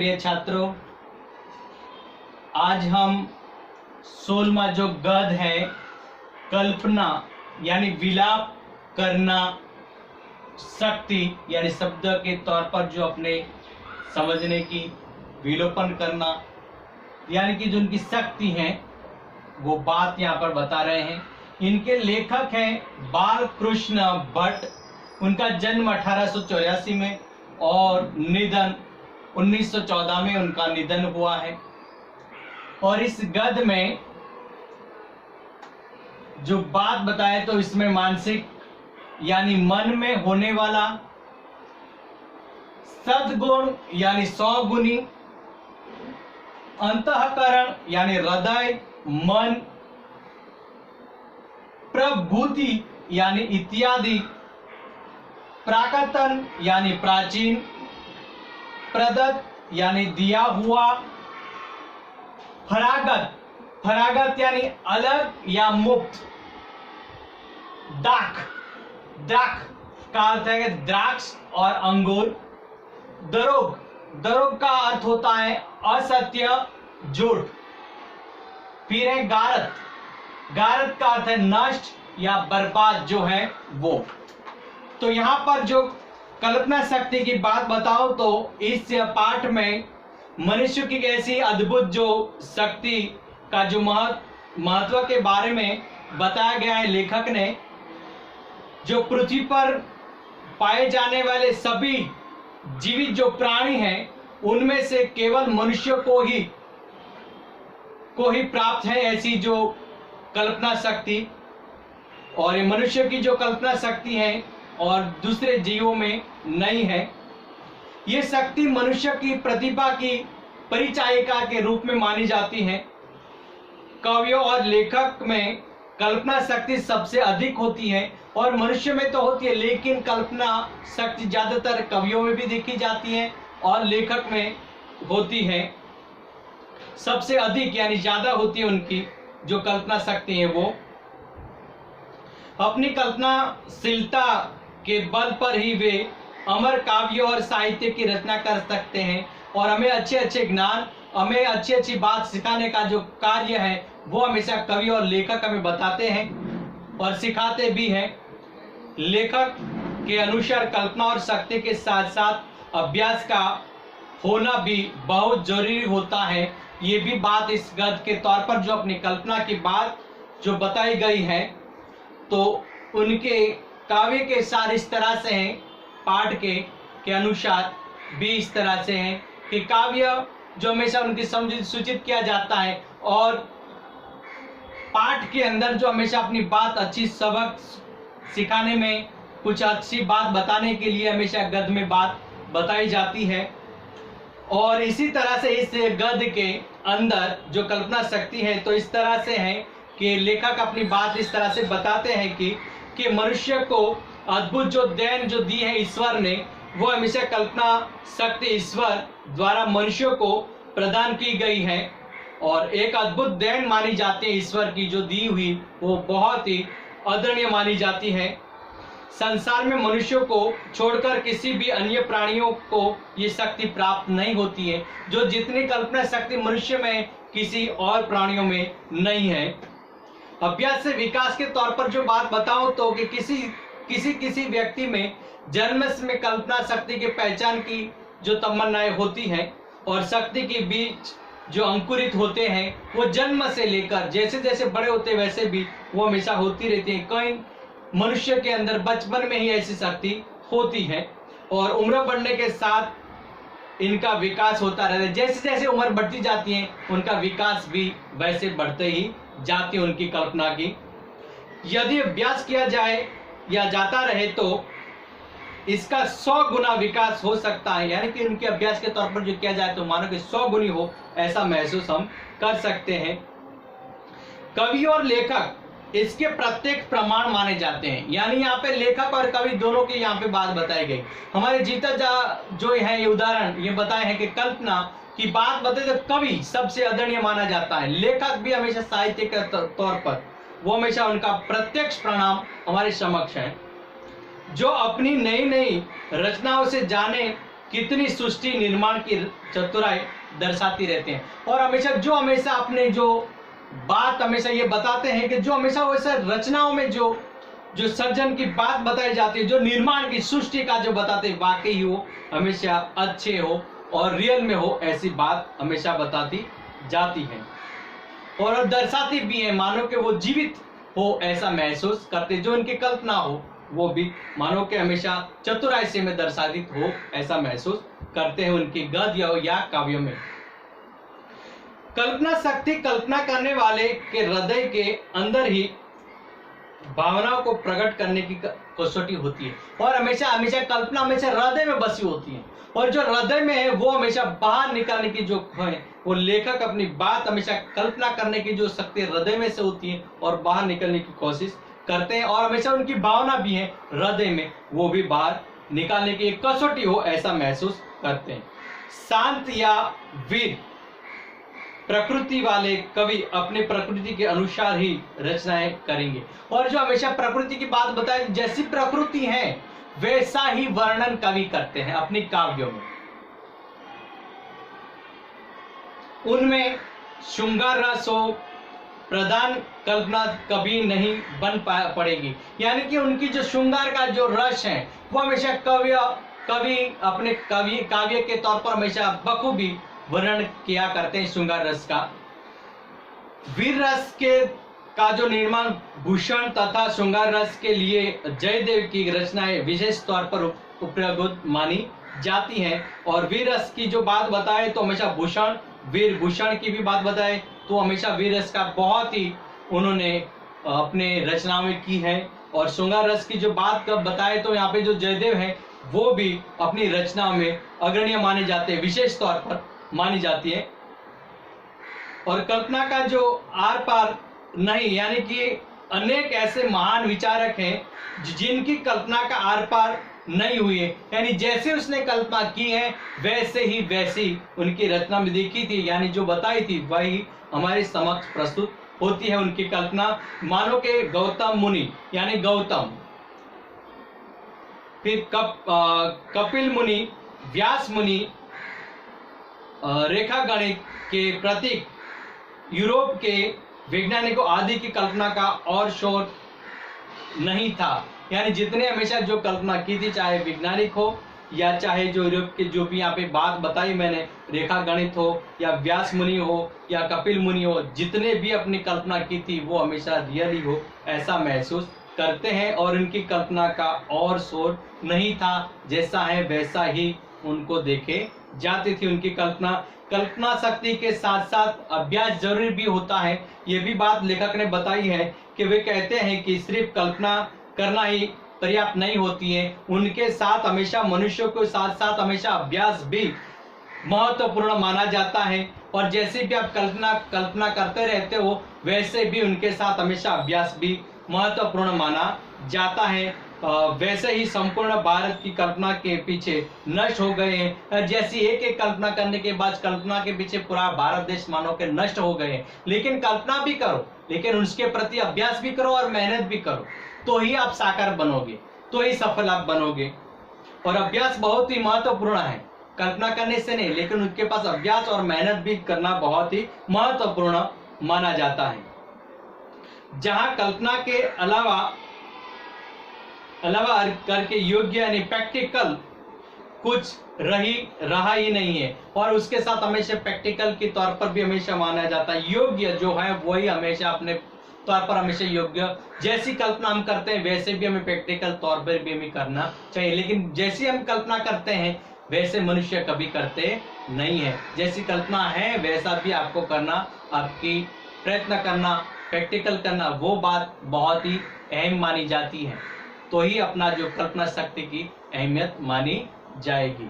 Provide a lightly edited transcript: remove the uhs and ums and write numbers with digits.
प्रिय छात्रों, आज हम 16वां जो गद्य है कल्पना यानी विलाप करना शक्ति यानी शब्द के तौर पर जो अपने समझने की विलोपन करना यानी कि जो उनकी शक्ति है वो बात यहाँ पर बता रहे हैं। इनके लेखक हैं बालकृष्ण भट्ट। उनका जन्म 1884 में और निधन 1914 में उनका निधन हुआ है। और इस गद्य में जो बात बताए तो इसमें मानसिक यानी मन में होने वाला, सद्गुण यानी सौगुणी, अंतःकरण यानी हृदय मन, प्रभूति यानी इत्यादि, प्राकतन यानी प्राचीन, प्रदत्त यानी दिया हुआ, फरागत फरागत यानी अलग या मुक्त, दाख दाख का अर्थ है द्राक्ष और अंगूर, दरोग दरोग का अर्थ होता है असत्य झूठ। फिर है गारत गारत का अर्थ है नष्ट या बर्बाद जो है वो। तो यहां पर जो कल्पना शक्ति की बात बताओ तो इस पाठ में मनुष्य की ऐसी अद्भुत जो शक्ति का जो महत्व के बारे में बताया गया है लेखक ने। जो पृथ्वी पर पाए जाने वाले सभी जीवित जो प्राणी हैं उनमें से केवल मनुष्य को ही प्राप्त है ऐसी जो कल्पना शक्ति। और ये मनुष्य की जो कल्पना शक्ति है और दूसरे जीवों में नहीं है। ये शक्ति मनुष्य की प्रतिभा की परिचायिका के रूप में मानी जाती है। कवियों और लेखक में कल्पना शक्ति सबसे अधिक होती है और मनुष्य में तो होती है, लेकिन कल्पना शक्ति ज्यादातर कवियों में भी देखी जाती है और लेखक में होती है। सबसे अधिक यानी ज्यादा होती है उनकी जो कल्पना शक्ति है वो। अपनी कल्पनाशीलता के बल पर ही वे अमर काव्य और साहित्य की रचना कर सकते हैं और हमें अच्छे अच्छे ज्ञान, हमें अच्छी अच्छी बात सिखाने का जो कार्य है वो हमेशा कवि और लेखक हमें बताते हैं और सिखाते भी हैं। लेखक के अनुसार कल्पना और शक्ति के साथ साथ अभ्यास का होना भी बहुत जरूरी होता है। ये भी बात इस गद्य के तौर पर जो अपनी कल्पना की बात जो बताई गई है तो उनके काव्य के सार इस तरह से हैं, पाठ के अनुसार भी इस तरह से हैं कि काव्य जो हमेशा उनकी सूचित किया जाता है और पाठ के अंदर जो हमेशा अपनी बात अच्छी सबक सिखाने में कुछ अच्छी बात बताने के लिए हमेशा गद्य में बात बताई जाती है। और इसी तरह से इस गद्य के अंदर जो कल्पना शक्ति है तो इस तरह से है कि लेखक अपनी बात इस तरह से बताते हैं कि मनुष्य को अद्भुत जो देन जो दी है ईश्वर ने वो हमेशा कल्पना शक्ति ईश्वर द्वारा मनुष्य को प्रदान की गई है और एक अद्भुत देन मानी जाती है ईश्वर की जो दी हुई वो बहुत ही आदरणीय मानी जाती है। संसार में मनुष्य को छोड़कर किसी भी अन्य प्राणियों को ये शक्ति प्राप्त नहीं होती है। जो जितनी कल्पना शक्ति मनुष्य में किसी और प्राणियों में नहीं है। अभ्यास से विकास के तौर पर जो बात बताओ तो कि किसी व्यक्ति में जन्म में कल्पना शक्ति की पहचान की जो तमन्नाएं होती हैं और शक्ति के बीच जो अंकुरित होते हैं वो जन्म से लेकर जैसे जैसे बड़े होते वैसे भी वो हमेशा होती रहती है। कई मनुष्य के अंदर बचपन में ही ऐसी शक्ति होती है और उम्र बढ़ने के साथ इनका विकास होता रहता है। जैसे जैसे उम्र बढ़ती जाती है उनका विकास भी वैसे बढ़ते ही जाती है उनकी कल्पना की। यदि अभ्यास किया जाए या जाता रहे तो इसका 100 गुना विकास हो सकता है। यानी कि उनके अभ्यास के तौर पर जो किया जाए तो मानो कि 100 गुनी हो ऐसा महसूस हम कर सकते हैं। कवि और लेखक इसके प्रत्येक प्रमाण माने जाते हैं। यानी यहाँ पे लेखक और कवि दोनों की यहाँ पे बात बताई गई। हमारे जीता जो है ये उदाहरण ये बताए हैं कि कल्पना की बात बताए तो कवि सबसे आदरणीय माना जाता है। लेखक भी हमेशा साहित्य के तौर पर वो हमेशा उनका प्रत्यक्ष प्रणाम हमारे समक्ष है। जो अपनी नई नई रचनाओं से जाने कितनी सृष्टि निर्माण की चतुराई दर्शाती रहते हैं। और हमेशा अपने जो बात हमेशा ये बताते हैं कि जो हमेशा वैसे रचनाओं में जो सर्जन की बात बताई जाती है, जो निर्माण की सृष्टि का जो बताते हैं, वाकई वो हमेशा अच्छे हो और रियल में हो, ऐसी बात हमेशा बताती जाती है और दर्शाती भी है। मानो कि वो जीवित हो ऐसा महसूस करते, जो उनकी कल्पना हो वो भी मानो कि हमेशा चतुराई से में दर्शातित हो ऐसा महसूस करते हैं उनकी गद्य या काव्यों में। कल्पना शक्ति कल्पना करने वाले के हृदय के अंदर ही भावनाओं को प्रकट करने की कसौटी होती है और हमेशा कल्पना हमेशा हृदय में बसी होती है और जो हृदय में है वो हमेशा बाहर निकालने की जो है, वो लेखक अपनी बात हमेशा कल्पना करने की जो शक्ति हृदय में से होती है और बाहर निकलने की कोशिश करते हैं और हमेशा उनकी भावना भी है हृदय में, वो भी बाहर निकालने की एक कसौटी हो ऐसा महसूस करते हैं। शांत या वीर प्रकृति वाले कवि अपनी प्रकृति के अनुसार ही रचनाएं करेंगे और जो हमेशा प्रकृति की बात बताए, जैसी प्रकृति है वैसा ही वर्णन कवि करते हैं अपनी काव्यों में। उनमें श्रृंगार रस हो प्रधान कल्पना कभी नहीं बन पड़ेगी, यानी कि उनकी जो श्रृंगार का जो रस है वो हमेशा कवि अपने काव्य के तौर पर हमेशा बखूबी वर्णन किया करते हैं श्रृंगार रस का। वीर रस का जो निर्माण भूषण तथा श्रृंगार रस के लिए जयदेव की रचनाएं विशेष तौर पर उपयोगी मानी जाती हैं और वीर रस की जो बात बताए तो हमेशा भूषण वीर भूषण की भी बात बताए तो हमेशा वीर रस का बहुत ही उन्होंने अपने रचनाओं में की है और श्रृंगार रस की जो बात कब बताए तो यहाँ पे जो जयदेव है वो भी अपनी रचनाओं में अग्रणीय माने जाते हैं, विशेष तौर पर मानी जाती है। और कल्पना का जो आर पार नहीं, यानी कि अनेक ऐसे महान विचारक हैं जिनकी कल्पना का आर पार नहीं हुई है, यानी जैसे उसने कल्पना की है वैसे ही वैसी उनकी रचना में देखी थी, यानी जो बताई थी वही हमारे समक्ष प्रस्तुत होती है उनकी कल्पना। मानो के गौतम मुनि यानी गौतम, फिर कपिल मुनि, व्यास मुनि, रेखा गणित के प्रतीक, यूरोप के वैज्ञानिकों आदि की कल्पना का और शोर नहीं था, यानी जितने हमेशा जो कल्पना की थी, चाहे वैज्ञानिक हो या चाहे जो यूरोप के जो भी यहाँ पे बात बताई मैंने, रेखा गणित हो या व्यास मुनि हो या कपिल मुनि हो, जितने भी अपनी कल्पना की थी वो हमेशा रियल ही हो ऐसा महसूस करते हैं और उनकी कल्पना का और शोर नहीं था, जैसा है वैसा ही उनको देखे जाती थी उनकी कल्पना शक्ति के साथ साथ अभ्यास जरूरी भी होता है। ये भी बात लेखक ने बताई है कि वे कहते हैं कि सिर्फ कल्पना करना ही पर्याप्त नहीं होती है, उनके साथ हमेशा मनुष्यों के साथ साथ हमेशा अभ्यास भी महत्वपूर्ण माना जाता है और जैसे भी आप कल्पना करते रहते हो वैसे भी उनके साथ हमेशा अभ्यास भी महत्वपूर्ण माना जाता है। वैसे ही संपूर्ण भारत की कल्पना के पीछे नष्ट हो गए हैं, जैसी एक कल्पना करने के बाद कल्पना के पीछे पूरा भारत देश मानो के नष्ट हो गए हैं। लेकिन कल्पना भी करो, लेकिन उसके प्रति अभ्यास भी करो और मेहनत भी करो, तो ही आप साकार बनोगे, तो ही सफल आप बनोगे। और अभ्यास बहुत ही महत्वपूर्ण है, कल्पना करने से नहीं, लेकिन उनके पास अभ्यास और मेहनत भी करना बहुत ही महत्वपूर्ण माना जाता है। जहां कल्पना के अलावा करके योग्य यानी प्रैक्टिकल कुछ रहा ही नहीं है और उसके साथ हमेशा प्रैक्टिकल के तौर पर भी हमेशा माना जाता है। योग्य जो है वही हमेशा अपने तौर पर हमेशा योग्य, जैसी कल्पना हम करते हैं वैसे भी हमें प्रैक्टिकल तौर पर भी हमें करना चाहिए, लेकिन जैसी हम कल्पना करते हैं वैसे मनुष्य कभी करते नहीं है। जैसी कल्पना है वैसा भी आपको करना, आपकी प्रयत्न करना, प्रैक्टिकल करना, वो बात बहुत ही अहम मानी जाती है, तो ही अपना जो कल्पना शक्ति की अहमियत मानी जाएगी।